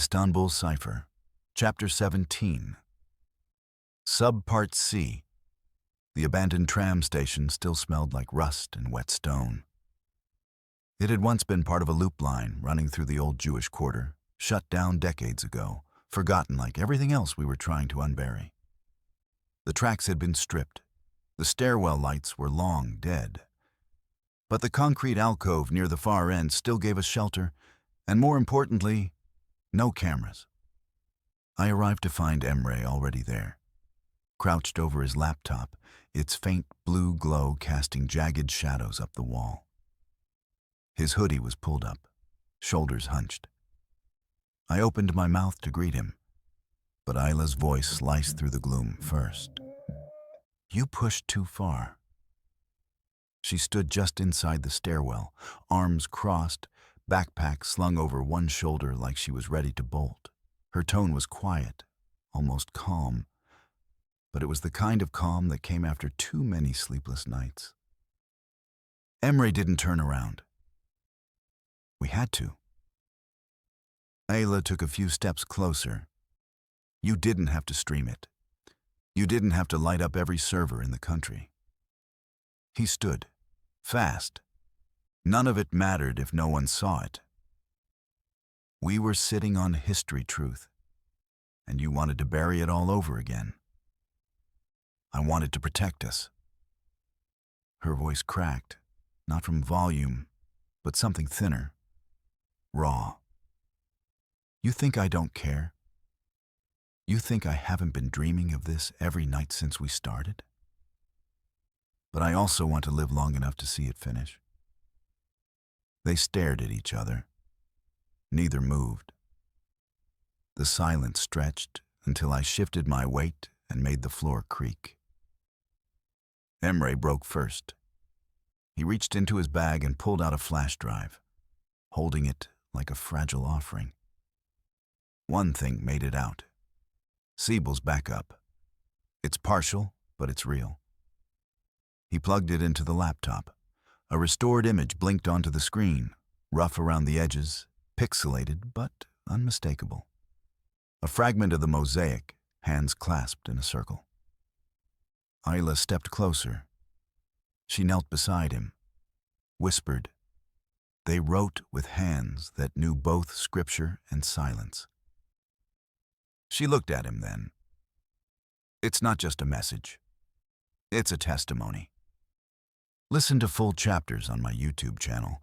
Istanbul Cipher, Chapter 17. Subpart C. The abandoned tram station still smelled like rust and wet stone. It had once been part of a loop line running through the old Jewish quarter, shut down decades ago, forgotten like everything else we were trying to unbury. The tracks had been stripped. The stairwell lights were long dead. But the concrete alcove near the far end still gave us shelter, and more importantly, no cameras. I arrived to find Emre already there, crouched over his laptop, its faint blue glow casting jagged shadows up the wall. His hoodie was pulled up, shoulders hunched. I opened my mouth to greet him, but Ayla's voice sliced through the gloom first. "You pushed too far." She stood just inside the stairwell, arms crossed, backpack slung over one shoulder like she was ready to bolt. Her tone was quiet, almost calm, but it was the kind of calm that came after too many sleepless nights. Emre didn't turn around. We had to. Ayla took a few steps closer. You didn't have to stream it. You didn't have to light up every server in the country. He stood, fast. None of it mattered if no one saw it. We were sitting on history truth, and you wanted to bury it all over again. I wanted to protect us. Her voice cracked, not from volume, but something thinner, raw. You think I don't care? You think I haven't been dreaming of this every night since we started? But I also want to live long enough to see it finish. They stared at each other. Neither moved. The silence stretched until I shifted my weight and made the floor creak. Emre broke first. He reached into his bag and pulled out a flash drive, holding it like a fragile offering. One thing made it out. Seibel's backup. It's partial, but it's real. He plugged it into the laptop. A restored image blinked onto the screen, rough around the edges, pixelated but unmistakable. A fragment of the mosaic, hands clasped in a circle. Ayla stepped closer. She knelt beside him, whispered. They wrote with hands that knew both scripture and silence. She looked at him then. It's not just a message. It's a testimony. Listen to full chapters on my YouTube channel.